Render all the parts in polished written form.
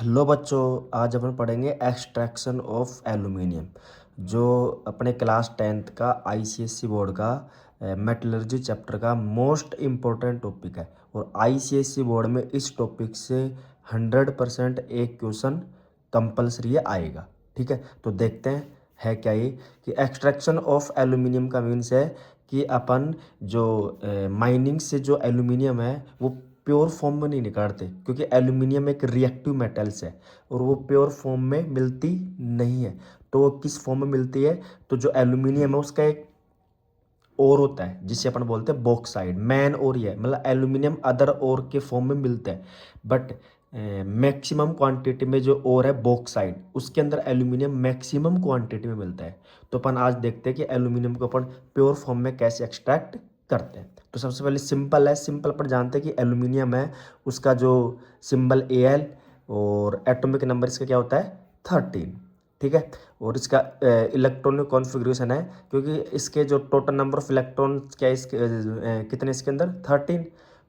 Hello बच्चों, आज अपन पढ़ेंगे एक्सट्रैक्शन ऑफ एल्यूमिनियम। जो अपने क्लास टेंथ का आईसीएससी बोर्ड का मेटलर्जी चैप्टर का मोस्ट इम्पोर्टेंट टॉपिक है। और आईसीएससी बोर्ड में इस टॉपिक से 100% एक क्वेश्चन कंपलसरी आएगा। ठीक है, तो देखते हैं है क्या ये कि एक्सट्रैक्शन ऑफ एल्यूमिनियम का मीन्स है कि अपन जो माइनिंग से जो एल्यूमिनियम है वो प्योर फॉर्म में नहीं निकालते, क्योंकि एल्यूमिनियम एक रिएक्टिव मेटल्स है और वो प्योर फॉर्म में मिलती नहीं है। तो वो किस फॉर्म में मिलती है? तो जो एल्यूमिनियम है उसका एक और होता है जिसे अपन बोलते हैं बॉक्साइड। मैन और ही है, मतलब एल्यूमिनियम अदर और के फॉर्म में मिलता है, बट मैक्सिमम क्वांटिटी में जो और है बॉक्साइड, उसके अंदर एल्यूमिनियम मैक्सिमम क्वांटिटी में मिलता है। तो अपन आज देखते हैं कि एल्यूमिनियम को अपन प्योर फॉर्म में कैसे एक्सट्रैक्ट करते हैं। तो सबसे पहले सिंपल है, सिंपल पर जानते हैं कि एल्यूमिनियम है, उसका जो सिंबल Al और एटॉमिक नंबर इसका क्या होता है 13। ठीक है, और इसका इलेक्ट्रॉनिक कॉन्फ़िगरेशन है, क्योंकि इसके जो टोटल नंबर ऑफ इलेक्ट्रॉन क्या है इसके कितने इसके अंदर 13।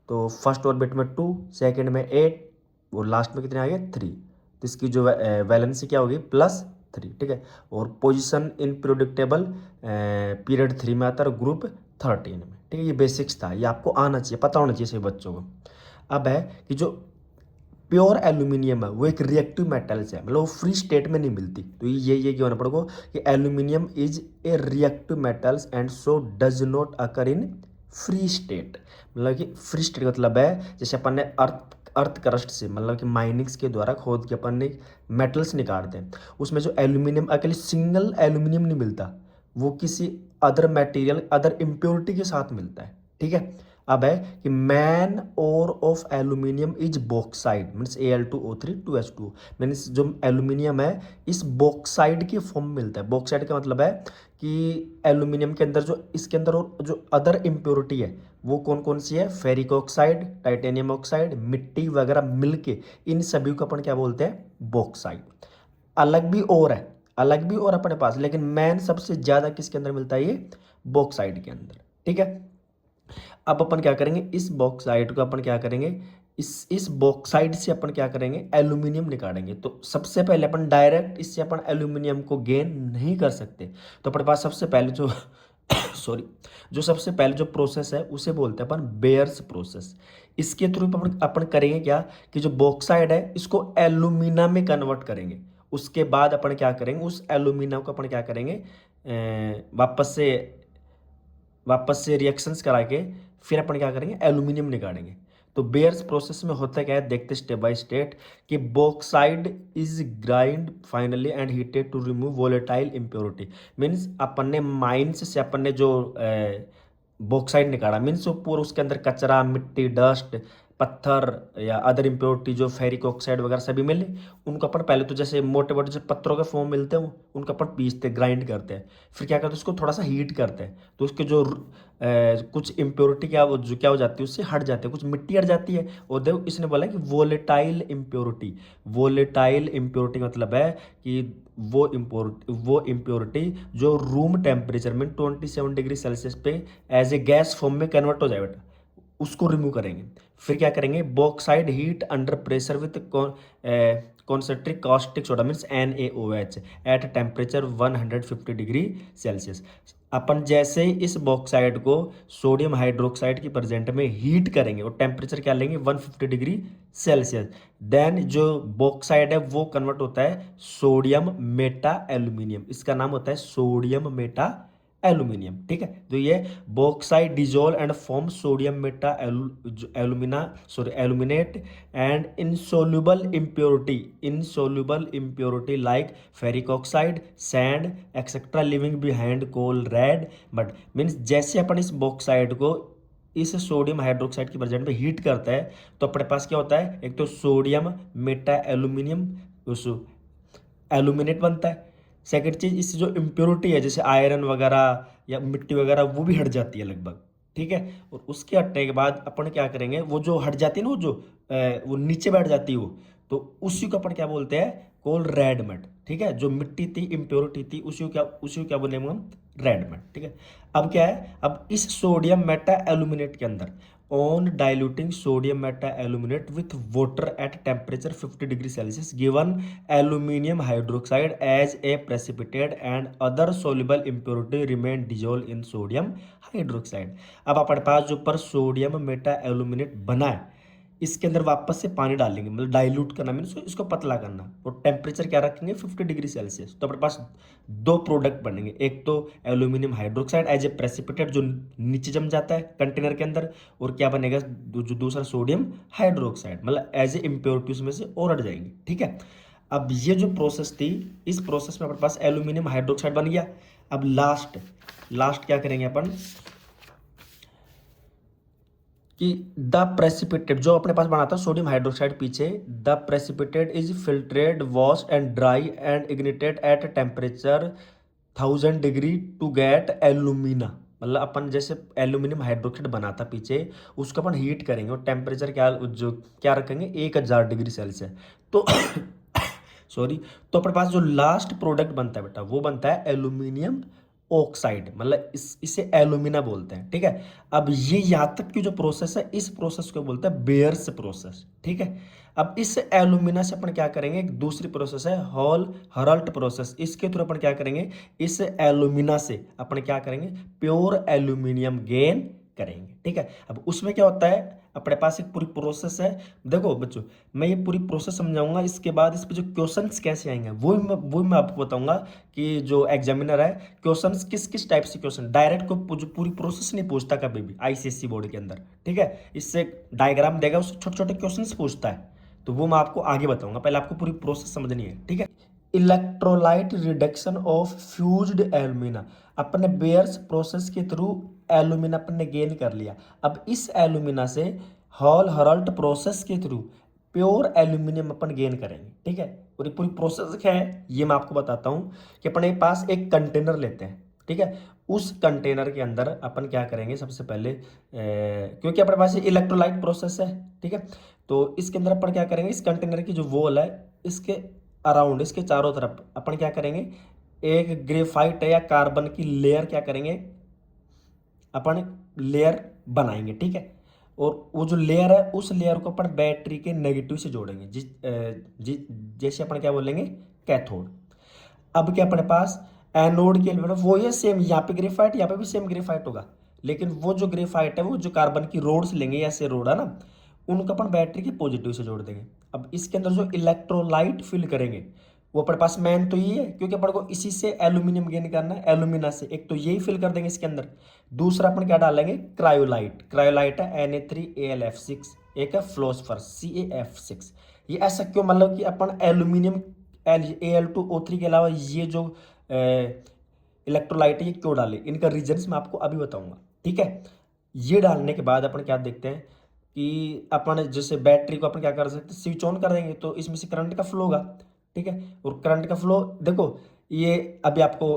तो फर्स्ट ऑर्बिट में 2, सेकंड में 8 और लास्ट में कितने आ गए 3। तो इसकी जो वैलेंसी क्या होगी +3। ठीक है, और पोजीशन इन प्रिडिक्टेबल पीरियड 3 में आता है, ग्रुप 13 में। ठीक है, ये बेसिक्स था, ये आपको आना चाहिए, पता होना चाहिए सभी बच्चों को। अब है कि जो प्योर एल्यूमिनियम है वो एक रिएक्टिव मेटल्स है, मतलब वो फ्री स्टेट में नहीं मिलती। तो ये क्या होना पड़ेगा कि aluminium is a reactive metals and so does not occur in free state. मतलब कि फ्री स्टेट मतलब है जैसे अपन ने अर्थ क्रस्ट से, मतलब कि माइनिंग्स के द्वारा खोद के अपन ने मेटल्स निकालते हैं, उसमें जो एल्यूमिनियम अकेले सिंगल एल्यूमिनियम नहीं मिलता, वो किसी अदर मटेरियल अदर इम्प्योरिटी के साथ मिलता है। ठीक है, अब है कि मैन और of aluminium is bauxite means Al2O3 2H2। Means जो एल्यूमिनियम है इस बॉक्साइड की फॉर्म में मिलता है। बॉक्साइड का मतलब है कि एल्यूमिनियम के अंदर जो इसके अंदर और जो अदर इम्प्योरिटी है वो कौन कौन सी है, फेरिक ऑक्साइड, टाइटेनियम ऑक्साइड, मिट्टी वगैरह मिलके इन सभी को अपन क्या बोलते हैं बॉक्साइड। अलग भी और है, अलग भी और अपने पास, लेकिन मैन सबसे ज्यादा किसके अंदर मिलता है, ये बॉक्साइड के अंदर। ठीक है, अब अपन क्या करेंगे, इस बॉक्साइड को अपन क्या करेंगे, इस बॉक्साइड से अपन क्या करेंगे एल्यूमिनियम निकालेंगे। तो सबसे पहले अपन डायरेक्ट इससे अपन एल्यूमिनियम को गेन नहीं कर सकते। तो अपने पास सबसे पहले जो सॉरी, जो सबसे पहले जो प्रोसेस है उसे बोलते हैं अपन बेयर्स प्रोसेस। इसके थ्रू अपन करेंगे क्या कि जो बॉक्साइड है इसको एल्यूमिना में कन्वर्ट करेंगे। उसके बाद अपन क्या करेंगे, उस एल्यूमिना को अपन क्या करेंगे वापस से रिएक्शंस करा के फिर अपन क्या करेंगे एल्यूमिनियम निकालेंगे। तो बेयर्स प्रोसेस में होता क्या है देखते स्टेप बाय स्टेप कि bauxite is grind finally and heated to remove volatile impurity. Means अपन ने माइंस से अपन ने जो बॉक्साइड निकाला, मीन्स वो पूरा उसके अंदर कचरा मिट्टी डस्ट पत्थर या अदर इम्प्योरिटी जो फेरिक ऑक्साइड वगैरह सभी मिले, उनको अपन पहले तो जैसे मोटे मोटे जो पत्थरों के फॉर्म मिलते हैं उनको अपन पीसते ग्राइंड करते हैं। फिर क्या करते हैं उसको थोड़ा सा हीट करते हैं, तो उसके जो कुछ इम्प्योरिटी क्या हो जाती है उससे हट जाती है, कुछ मिट्टी हट जाती है। और देखो इसने बोला कि वोलेटाइल इम्प्योरिटी, वोलेटाइल इम्प्योरिटी का मतलब है कि वो इम्प्योरिटी जो रूम टेम्परेचर में 27 डिग्री सेल्सियस पे एज ए गैस फॉर्म में कन्वर्ट हो जाए बेटा, उसको रिमूव करेंगे। फिर क्या करेंगे bauxite heat under pressure with concentric caustic soda means NaOH at temperature 150 degree Celsius. अपन जैसे ही इस बॉक्साइड को सोडियम हाइड्रोक्साइड की प्रेजेंट में हीट करेंगे और टेम्परेचर क्या लेंगे 150 डिग्री सेल्सियस, देन जो बॉक्साइड है वो कन्वर्ट होता है सोडियम मेटा एल्यूमिनियम। इसका नाम होता है सोडियम मेटा एल्यूमिनियम। ठीक है, तो ये bauxite dissolve and form sodium meta alumina sorry aluminate and insoluble impurity like ferric oxide sand etcetera living behind called red mud. Means जैसे अपन इस बॉक्साइड को इस सोडियम हाइड्रोक्साइड की प्रेजेंट में हीट करता है तो अपने पास क्या होता है, एक तो सोडियम मेटा एल्यूमिनियम उस एल्यूमिनेट बनता है। सेकंड चीज इससे जो इम्प्योरिटी है जैसे आयरन वगैरह या मिट्टी वगैरह वो भी हट जाती है लगभग। ठीक है, और उसके हटने के बाद अपन क्या करेंगे, वो जो हट जाती है ना, वो जो वो नीचे बैठ जाती है वो, तो उसी को अपन क्या बोलते हैं कोल रेड मड। ठीक है, जो मिट्टी थी इम्प्योरिटी थी उसी को क्या बोलेंगे हम रेड मड। ठीक है, अब क्या है, अब इस सोडियम मेटा एल्यूमिनेट के अंदर on diluting sodium meta-aluminate with water at temperature 50 degree Celsius given aluminium hydroxide as a precipitate and other soluble impurity remain dissolved in sodium hydroxide। अब अपने पास जो ऊपर सोडियम मेटा एल्यूमिनेट बना है इसके अंदर वापस से पानी डालेंगे, मतलब डाइल्यूट करना, मीन इसको पतला करना, और टेम्परेचर क्या रखेंगे 50 डिग्री सेल्सियस। तो अपने पास दो प्रोडक्ट बनेंगे, एक तो aluminium hydroxide as a precipitate जो नीचे जम जाता है कंटेनर के अंदर, और क्या बनेगा जो दूसरा सोडियम हाइड्रोक्साइड, मतलब एज ए इम्प्योरिटी उसमें से और हट जाएंगे। ठीक है, अब ये जो प्रोसेस थी, इस प्रोसेस में अपने पास एल्यूमिनियम हाइड्रोक्साइड बन गया। अब लास्ट क्या करेंगे अपन कि द प्रेसिपिटेट जो अपने पास बना था सोडियम हाइड्रोक्साइड पीछे, the precipitate is filtered wash and dry and ignited at temperature 1000 degree to get alumina. मतलब अपन जैसे एल्यूमिनियम हाइड्रोक्साइड बना था पीछे, उसको अपन हीट करेंगे और टेम्परेचर क्या रखेंगे 1000 डिग्री सेल्सियस। तो सॉरी, तो अपने पास जो लास्ट प्रोडक्ट बनता है बेटा वो बनता है एल्यूमिनियम ऑक्साइड, मतलब इसे एल्यूमिना बोलते हैं। ठीक है, अब ये यहाँ तक की जो प्रोसेस है इस प्रोसेस को बोलते हैं बेयर्स प्रोसेस। ठीक है, अब इस एल्यूमिना से अपन क्या करेंगे, एक दूसरी प्रोसेस है हॉल हरल्ट प्रोसेस, इसके थ्रू अपन क्या करेंगे, इस एल्यूमिना से अपन क्या करेंगे प्योर एल्यूमिनियम गेन करेंगे। ठीक है, अब उसमें क्या होता है, अपने पास एक पूरी प्रोसेस है। देखो बच्चों, मैं ये पूरी प्रोसेस समझाऊंगा, इसके बाद इस पे जो क्वेश्चंस कैसे आएंगे वो मैं आपको बताऊंगा कि जो एग्जामिनर है क्वेश्चंस किस किस टाइप से क्वेश्चन डायरेक्ट को जो पूरी प्रोसेस नहीं पूछता कभी भी आईसीएसई बोर्ड के अंदर। ठीक है, इससे डायग्राम देगा, उससे छोटे छोटे क्वेश्चन पूछता है, तो वो मैं आपको आगे बताऊंगा, पहले आपको पूरी प्रोसेस समझनी है। ठीक है, electrolyte reduction of fused alumina, अपने बेयर्स प्रोसेस के थ्रू एल्यूमिना अपन ने गेन कर लिया। अब इस एल्यूमिना से हॉल हरल्ट प्रोसेस के थ्रू प्योर एल्यूमिनियम अपन गेन करेंगे। ठीक है, और ये पूरी प्रोसेस क्या है ये मैं आपको बताता हूँ कि अपने पास एक कंटेनर लेते हैं। ठीक है, उस कंटेनर के अंदर अपन क्या करेंगे, सबसे पहले क्योंकि अपने पास इलेक्ट्रोलाइट प्रोसेस है। ठीक है, तो इसके अंदर अपन क्या करेंगे, इस कंटेनर की जो वॉल है इसके अराउंड, इसके चारों तरफ अपन क्या करेंगे, एक ग्रेफाइट या कार्बन की लेयर क्या करेंगे, अपन लेयर बनाएंगे। ठीक है, और वो जो लेयर है उस लेयर को अपन बैटरी के नेगेटिव से जोड़ेंगे, जैसे अपन क्या बोलेंगे कैथोड। अब क्या अपने पास एनोड के लिए वो ये सेम, यहाँ पे ग्रेफाइट यहाँ पे भी सेम ग्रेफाइट होगा, लेकिन वो जो ग्रेफाइट है वो जो कार्बन की रोड्स लेंगे, ऐसे रोड है ना, उनको अपन बैटरी के पॉजिटिव से जोड़ देंगे। अब इसके अंदर जो इलेक्ट्रोलाइट फिल करेंगे वो अपने पास मेन तो ये है, क्योंकि अपन को इसी से एल्यूमिनियम गेन करना है, एल्यूमिना से, एक तो यही फिल कर देंगे इसके अंदर। दूसरा अपन क्या डालेंगे क्रायोलाइट है Na3Al(F6), एक है फ्लोस्फर CaF6। ये ऐसा क्यों, मतलब कि अपन एल्यूमिनियम Al2O3 के अलावा ये जो इलेक्ट्रोलाइट है ये क्यों डाले, इनका रीजन्स मैं आपको अभी बताऊंगा। ठीक है, ये डालने के बाद अपन क्या देखते हैं कि अपन जैसे बैटरी को अपन क्या कर सकते हैं, स्विच ऑन कर देंगे तो इसमें से करंट का फ्लो होगा। ठीक है, और करंट का फ्लो देखो, ये अभी आपको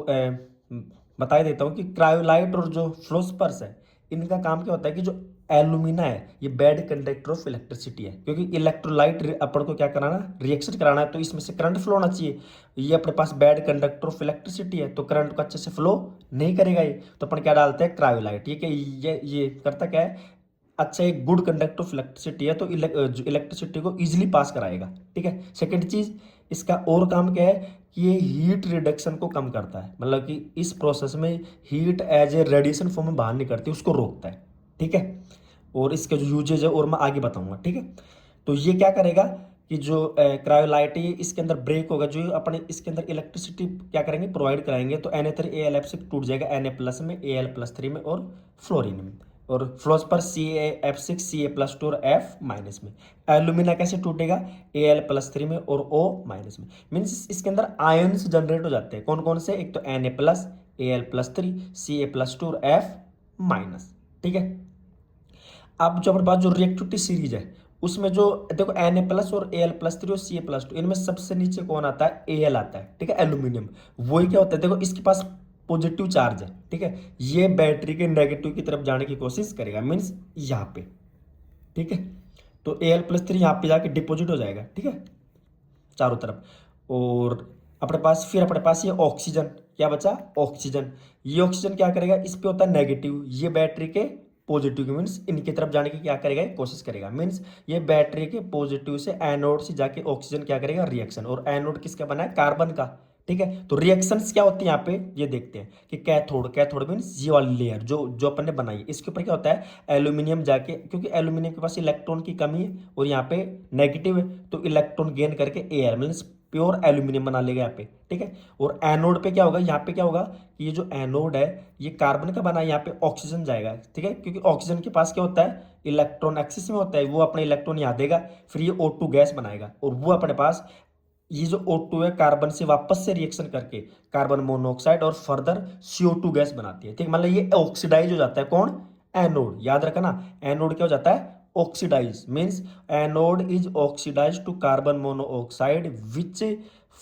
बता ही देता हूँ कि क्रायोलाइट और जो फ्लोस्पर्स है इनका काम क्या होता है कि जो एल्यूमिना है ये बैड कंडक्टर ऑफ इलेक्ट्रिसिटी है, क्योंकि इलेक्ट्रोलाइट अपन को क्या कराना, रिएक्शन कराना है, तो इसमें से करंट फ्लो होना चाहिए। ये अपने पास बैड कंडक्टर ऑफ इलेक्ट्रिसिटी है तो करंट को अच्छे से फ्लो नहीं करेगा ये, तो अपन क्या डालते हैं क्रायोलाइट। ये करता क्या है, अच्छा एक गुड कंडक्टर ऑफ इलेक्ट्रिसिटी है, तो इलेक्ट्रिसिटी को इजीली पास कराएगा। ठीक है, सेकंड चीज इसका और काम क्या है कि ये हीट रिडक्शन को कम करता है, मतलब कि इस प्रोसेस में heat as a radiation form में बाहर नहीं करती, उसको रोकता है। ठीक है, और इसके जो यूजेज है और मैं आगे बताऊंगा। ठीक है, तो ये क्या करेगा कि जो क्रायोलाइट है इसके अंदर ब्रेक होगा, जो अपने इसके अंदर इलेक्ट्रिसिटी क्या करेंगे प्रोवाइड कराएंगे, तो Na3Al(F6) टूट जाएगा Na+ में, Al+3 में और फ्लोरीन में, और फ्लोस्पर CaF6 Ca+2 और F- में। एल्यूमिना कैसे टूटेगा Al+3 में और O- में, मीन्स इसके अंदर आयन्स जनरेट हो जाते हैं। कौन कौन से, एक तो Na+, Al+3, Ca+2 और F-। ठीक है, अब जो हमारे पास जो रिएक्टिविटी सीरीज है उसमें जो देखो Na+ और Al+3 और Ca+2 इनमें सबसे नीचे कौन आता है, Al आता है। ठीक है, एल्यूमिनियम, वही क्या होता है देखो इसके पास पॉजिटिव चार्ज है। ठीक है, ये बैटरी के नेगेटिव की तरफ जाने की कोशिश करेगा, मीन्स यहाँ पे। ठीक है, तो Al+3 यहाँ पे जाके डिपोजिट हो जाएगा। ठीक है, चारों तरफ, और अपने पास ये ऑक्सीजन क्या बचा, ऑक्सीजन। ये ऑक्सीजन क्या करेगा, इस पे होता है नेगेटिव, ये बैटरी के पॉजिटिव मीन्स इनकी तरफ जाने की क्या करेगा, कोशिश करेगा। मीन्स ये बैटरी के पॉजिटिव से एनोड से जाके ऑक्सीजन क्या करेगा, रिएक्शन। और एनोड किसका बना है, कार्बन का। ठीक है, तो रिएक्शंस क्या होती है यहाँ पे ये देखते हैं कि कैथोड, कैथोड मीन्स ये वाली लेयर जो जो अपन ने बनाई है, इसके ऊपर क्या होता है, एल्यूमिनियम जाके, क्योंकि एल्यूमिनियम के पास इलेक्ट्रॉन की कमी है और यहाँ पे नेगेटिव है, तो इलेक्ट्रॉन गेन करके एयर मीन्स प्योर एल्यूमिनियम बना लेगा यहाँ पे। ठीक है, और एनोड पे क्या होगा, यहाँ पे क्या होगा कि ये जो एनोड है ये कार्बन का बना है, यहाँ पे ऑक्सीजन जाएगा। ठीक है, क्योंकि ऑक्सीजन के पास क्या होता है, इलेक्ट्रॉन एक्सिस में होता है, वो अपने इलेक्ट्रॉन यहाँ देगा, फिर ये O2 गैस बनाएगा, और वो अपने पास ये जो O2 है कार्बन से वापस से रिएक्शन करके कार्बन मोनोऑक्साइड और फर्दर CO2 गैस बनाती है। ठीक, मतलब ये ऑक्सीडाइज हो जाता है, कौन, एनोड। याद रखना, एनोड क्या हो जाता है, oxidise. Means anode is oxidise to carbon monoxide which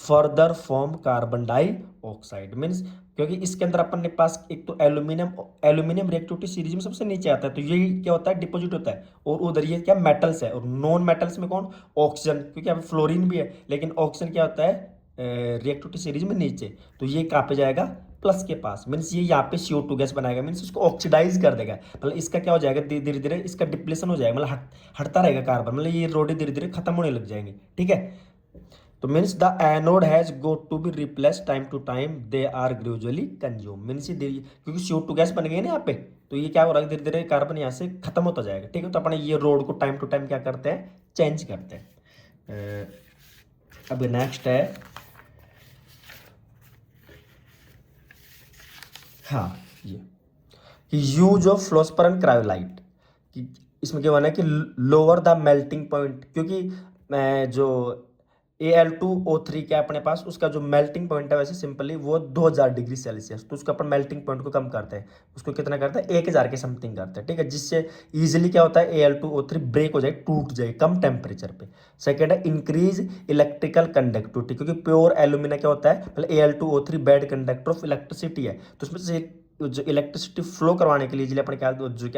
further form carbon dioxide. Means क्योंकि इसके अंदर अपन के पास एक तो एल्यूमिनियम, एल्यूमिनियम रिएक्टिविटी सीरीज में सबसे नीचे आता है, तो ये क्या होता है, डिपोजिट होता है। और उधर ये क्या मेटल्स है, और नॉन मेटल्स में कौन, ऑक्सीजन, क्योंकि यहाँ पे फ्लोरीन भी है, लेकिन ऑक्सीजन क्या होता है रिएक्टिविटी सीरीज में नीचे, तो ये कहाँ पे जाएगा, प्लस के पास। मीन्स ये यहाँ पे CO2 गैस बनाएगा, मीन्स उसको ऑक्सीडाइज कर देगा, मतलब इसका क्या हो जाएगा, धीरे धीरे इसका डिप्लेशन हो जाएगा, मतलब हटता रहेगा कार्बन, मतलब ये रोडे धीरे धीरे खत्म होने लग जाएंगे। ठीक है, तो means the anode has go to be replace time to time, they are gradually consume. Means क्योंकि CO2 गैस बन गई ना यहाँ पे, तो ये क्या हो रहा है, धीरे धीरे कार्बन यहाँ से खत्म होता जाएगा। ठीक है, तो अपने ये रोड को टाइम टू टाइम क्या करते हैं, चेंज करते हैं। अब नेक्स्ट है, हाँ ये कि यूज ऑफ फ्लोस्परन क्रायोलाइट, कि इसमें क्या होना है कि लोअर द मेल्टिंग पॉइंट, क्योंकि जो Al2O3 क्या है अपने पास, उसका जो मेल्टिंग पॉइंट है वैसे सिंपली वो 2000 डिग्री सेल्सियस, तो उसको अपन मेल्टिंग पॉइंट को कम करते हैं, उसको कितना करते हैं, 1000 के समथिंग करते हैं। ठीक है, जिससे इजीली क्या होता है, Al2O3 ब्रेक हो जाए, टूट जाए कम टेम्परेचर पे। सेकेंड है इंक्रीज इलेक्ट्रिकल कंडक्टिविटी, क्योंकि प्योर एल्यूमिना क्या होता है, मतलब Al2O3 bad conductor of electricity है, तो उसमें से जो इलेक्ट्रिसिटी फ्लो करवाने के लिए इजीली अपने क्या जो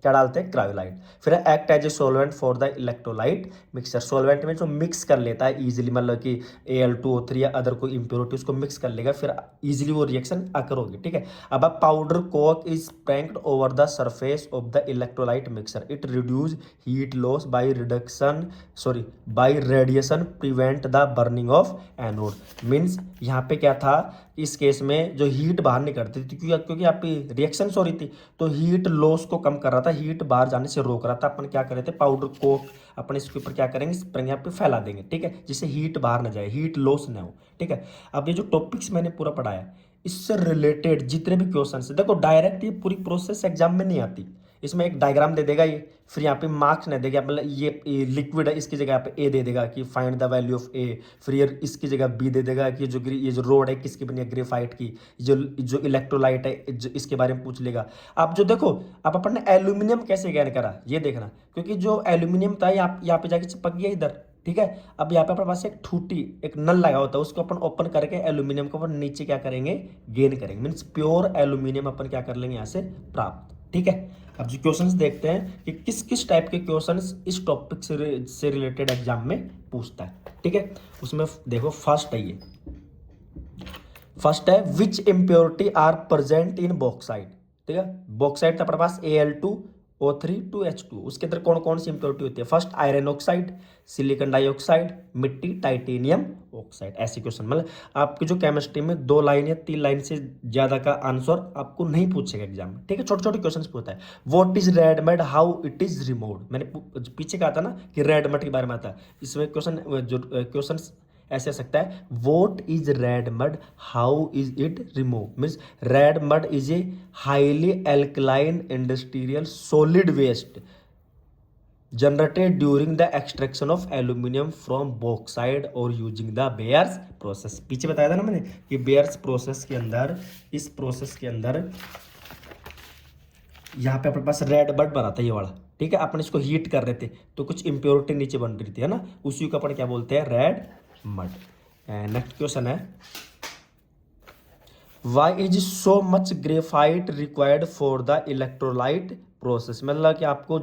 क्या डालते हैं, क्रायोलाइट। फिर act as a solvent for the electrolyte mixture, solvent में जो मिक्स कर लेता है इजीली, मतलब कि Al2O3 या अदर कोई इंप्योरिटी उसको मिक्स कर लेगा, फिर इजीली वो रिएक्शन अकर होगी। ठीक है, अब powder coke is sprinkled over the surface of the electrolyte mixer, it reduce heat loss by reduction, sorry by radiation, prevent the burning of anode. Means यहाँ पे क्या था, इस केस में जो हीट बाहर नहीं करती थी, क्योंकि यहाँ पे रिएक्शन हो रही थी, तो हीट लॉस को कम कर रहा था, हीट बाहर जाने से रोक रहा था। अपन क्या कर रहे थे, पाउडर कोक अपन इसके ऊपर क्या करेंगे, स्प्रिंग यहाँ पे फैला देंगे। ठीक है, जिससे हीट बाहर ना जाए, हीट लॉस ना हो। ठीक है, अब ये जो टॉपिक्स मैंने पूरा पढ़ाया, इससे रिलेटेड जितने भी क्वेश्चन है, देखो डायरेक्ट ये पूरी प्रोसेस एग्जाम में नहीं आती, इसमें एक डायग्राम दे देगा ये, फिर यहाँ पे मार्क्स नहीं देगा, मतलब ये लिक्विड है, इसकी जगह पे ए दे देगा कि फाइंड द वैल्यू ऑफ ए, फिर ये इसकी जगह बी दे देगा कि ये जो रोड है किसकी बनी है, ग्रेफाइट की, जो इलेक्ट्रोलाइट है जो इसके बारे में पूछ लेगा। अब जो देखो, अब अपन ने एल्यूमिनियम कैसे ज्ञान करा ये देखना, क्योंकि जो एल्यूमिनियम था यहाँ पे जाके चिपक गया इधर। ठीक है, अब यहाँ पे अपने पास एक ठूटी, एक नल लगा होता है, उसको अपन ओपन करके एल्यूमिनियम को अपन नीचे क्या करेंगे, गेन करेंगे, मीन्स प्योर एल्यूमिनियम अपन क्या कर लेंगे यहाँ से प्राप्त। ठीक है, अब जो क्वेश्चंस देखते हैं कि किस किस टाइप के क्वेश्चंस इस टॉपिक से रिलेटेड एग्जाम में पूछता है। ठीक है, उसमें देखो फर्स्ट है ये, फर्स्ट है which impurity are present in bauxite. ठीक है, बॉक्साइट था अपने पास Al2O3 2H2, उसके अंदर कौन कौन सी इंप्योरिटी होती है, first iron oxide, silicon dioxide, मिट्टी, टाइटेनियम ऑक्साइड। ऐसे क्वेश्चन, मतलब आपकी जो केमिस्ट्री में 2 लाइन या 3 लाइन से ज्यादा का आंसर आपको नहीं पूछेगा एग्जाम में। ठीक है, छोटे छोटे क्वेश्चन पूछता है। What is red mud, how it is removed, मैंने पीछे कहा था ना कि रेड मड के बारे में आता है, इसमें क्वेश्चन ऐसे आ सकता है, what is red mud, how is it remove. Means red mud is a highly alkaline industrial solid waste generated during the extraction of aluminium from bauxite और यूजिंग द बेयर्स प्रोसेस। पीछे बताया था ना मैंने कि बेयर्स प्रोसेस के अंदर, इस प्रोसेस के अंदर यहाँ पे अपने पास रेड मड बना था ये वाला। ठीक है, अपन इसको हीट कर रहे थे तो कुछ इंप्योरिटी नीचे बन रही थी, है ना, उसी को अपन क्या बोलते हैं, रेड मड। नेक्स्ट क्वेश्चन है, why is so much graphite required for the electrolyte process, मतलब कि आपको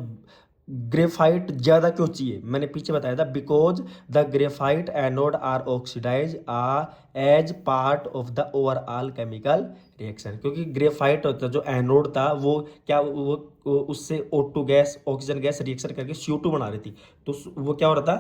ग्रेफाइट ज़्यादा क्यों चाहिए, मैंने पीछे बताया था, because the graphite anode are oxidise as part of the overall chemical reaction. क्योंकि ग्रेफाइट होता जो एनोड था वो क्या वो उससे O2 gas, oxygen gas reaction करके CO2 बना रही थी, तो वो क्या हो रहा था,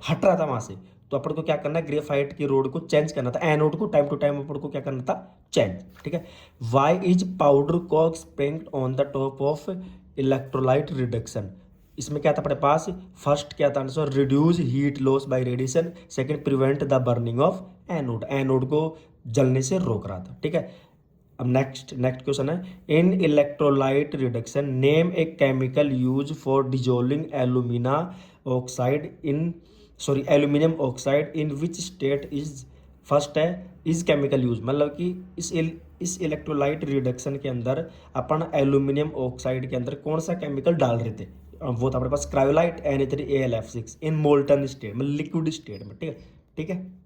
हट रहा था वहाँ से। तो अपन को क्या करना है, ग्रेफाइट की रोड को चेंज करना था, एनोड को टाइम टू टाइम अपन को क्या करना था, चेंज। ठीक है। Why is powder coke sprinkled on the top of electrolyte reduction. इसमें क्या था अपने पास, फर्स्ट क्या था answer, reduce heat loss by radiation, second prevent the burning of anode, anode को जलने से रोक रहा था। ठीक है। अब नेक्स्ट क्वेश्चन है, in electrolyte reduction name a chemical use for dissolving alumina oxide in aluminium oxide in which state is, first है इज केमिकल यूज, मतलब कि इस इलेक्ट्रोलाइट रिडक्शन के अंदर अपन एल्यूमिनियम ऑक्साइड के अंदर कौन सा केमिकल डाल रहे थे, वो था अपने पास cryolite Na3AlF6 in molten state, मतलब लिक्विड स्टेट में। ठीक है, ठीक है।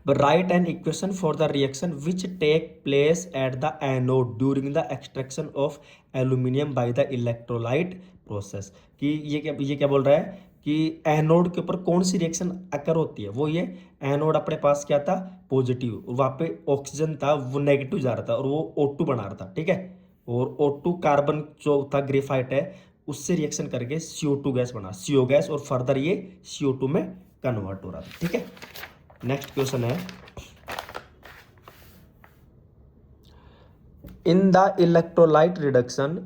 But write an equation for the reaction which take place at the anode during the extraction of aluminium by the electrolyte process। कि ये क्या बोल रहा है कि एनोड के ऊपर कौन सी रिएक्शन अकर होती है, वो ये एनोड अपने पास क्या था, पॉजिटिव, वहाँ पे ऑक्सीजन था वो नेगेटिव जा रहा था और वो O2 बना रहा था। ठीक है। और O2 कार्बन जो था ग्रेफाइट है उससे रिएक्शन करके CO2 गैस बना, CO गैस, और फर्दर ये CO2 में कन्वर्ट हो रहा था। ठीक है। नेक्स्ट क्वेश्चन है, in the electrolyte reduction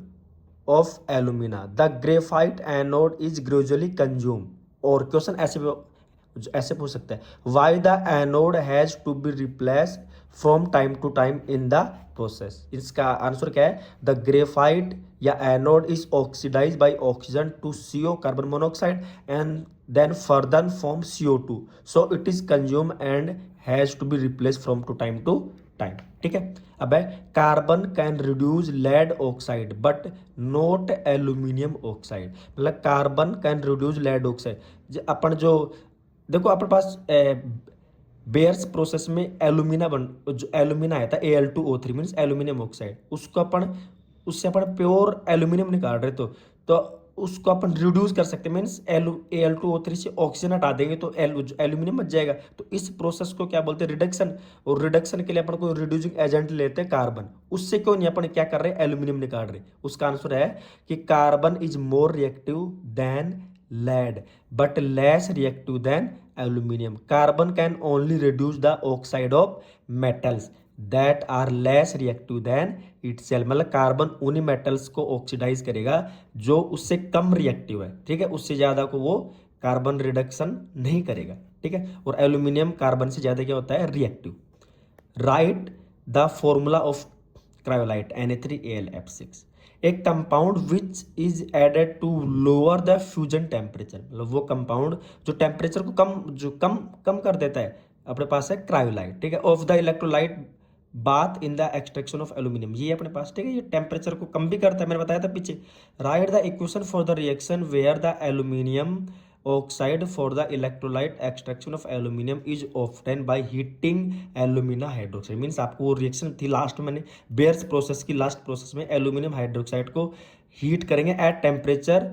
of alumina the graphite anode is gradually consume. और क्वेश्चन ऐसे पूछ सकते हैं, why the anode has to be replace from time to time in the process. इसका आंसर क्या है, द ग्रेफाइट या anode is oxidise by oxygen to CO carbon monoxide and then further form CO2, so it is consumed and has to be replaced from to time to time। ठीक है। अब है, carbon can reduce lead oxide but not aluminium oxide, मतलब carbon can reduce lead oxide. अपन जो देखो अपने पास bears process में जो एल्यूमिना आया था Al2O3 मीन्स एल्यूमिनियम ऑक्साइड, उसको अपन उससे अपन प्योर एल्यूमिनियम निकाल रहे तो उसको अपन रिड्यूस कर सकते हैं, मीन्स Al2O3 से ऑक्सीजन हटा देंगे तो एल्यूमिनियम बच जाएगा। तो इस प्रोसेस को क्या बोलते हैं, रिडक्शन। और रिडक्शन के लिए अपन को रिड्यूसिंग एजेंट लेते हैं कार्बन, उससे क्यों नहीं अपन क्या कर रहे हैं, एल्यूमिनियम निकाल रहे। उसका आंसर है कि carbon is more reactive than lead but less reactive than aluminum। Carbon can only reduce the oxide of metals that are less reactive than itself। मतलब कार्बन उन्हीं मेटल्स को ऑक्सीडाइज करेगा जो उससे कम रिएक्टिव है। ठीक है, उससे ज़्यादा को वो कार्बन रिडक्शन नहीं करेगा। ठीक है। और एल्यूमिनियम कार्बन से ज़्यादा क्या होता है, reactive. Write the formula of cryolite Na3AlF6, a compound which is added to lower the fusion temperature, मतलब वो कंपाउंड जो टेम्परेचर को कम कर देता है, अपने पास है क्रायोलाइट। ठीक है। Of the electrolyte bath in the extraction of aluminium, ये अपने पास। ठीक है, ये टेम्परेचर को कम भी करता है, मैंने बताया था पीछे। Write the equation for the reaction where the aluminium oxide for the electrolyte extraction of aluminium is often by heating alumina hydroxide. Means आपको वो रिएक्शन थी लास्ट मैंने बेयर्स प्रोसेस की लास्ट प्रोसेस में एल्यूमिनियम हाइड्रोक्साइड को heat करेंगे at temperature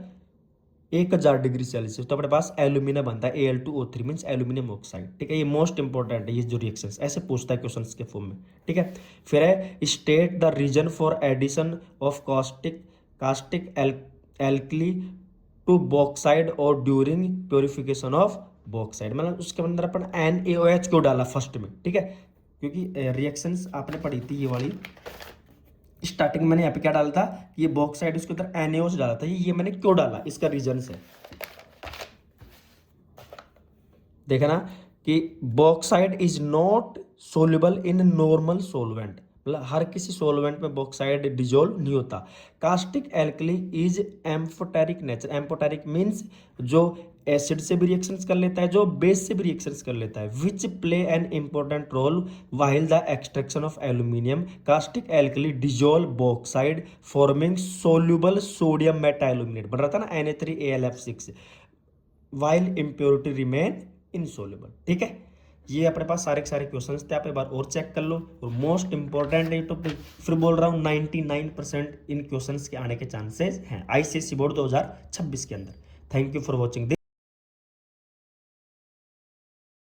1000 degree Celsius, तो अपने पास एल्यूमिना बनता है Al2O3 मीन्स एल्यूमिनियम ऑक्साइड। ठीक है, ये मोस्ट इंपॉर्टेंट है, ये जो रिएक्शंस ऐसे पूछता है क्वेश्चन के फॉर्म में। ठीक है। फिर है, state the reason for addition of caustic alkali to bauxite और ड्यूरिंग प्योरिफिकेशन ऑफ बॉक्साइड, मतलब उसके अंदर अपन NaOH को डाला फर्स्ट में। ठीक है, क्योंकि रिएक्शंस आपने पढ़ी थी ये वाली स्टार्टिंग, मैंने यहाँ पे क्या डाला था, ये बॉक्साइड उसके अंदर NaOH डाला था। ये मैंने क्यों डाला, इसका रीजन है, देखा ना, कि bauxite is not soluble in normal solvent, मतलब हर किसी सोलवेंट में बॉक्साइड डिजोल्व नहीं होता। Caustic alkali is amphoteric nature, amphoteric means जो एसिड से भी रिएक्शंस कर लेता है, जो बेस से भी रिएक्शंस कर लेता है। Which play an important role while the extraction of aluminium, caustic alkali dissolve bauxite forming soluble sodium metaaluminate, बन रहा था ना Na3AlF6, while impurity remain insoluble. ठीक है, ये अपने पास सारे के सारे क्वेश्चंस थे, आप एक बार और चेक कर लो। और मोस्ट इंपॉर्टेंट ये टॉपिक फिर बोल रहा हूँ 99% इन क्वेश्चंस के आने के चांसेस हैं ICSE बोर्ड 2026 के अंदर। Thank you for watching.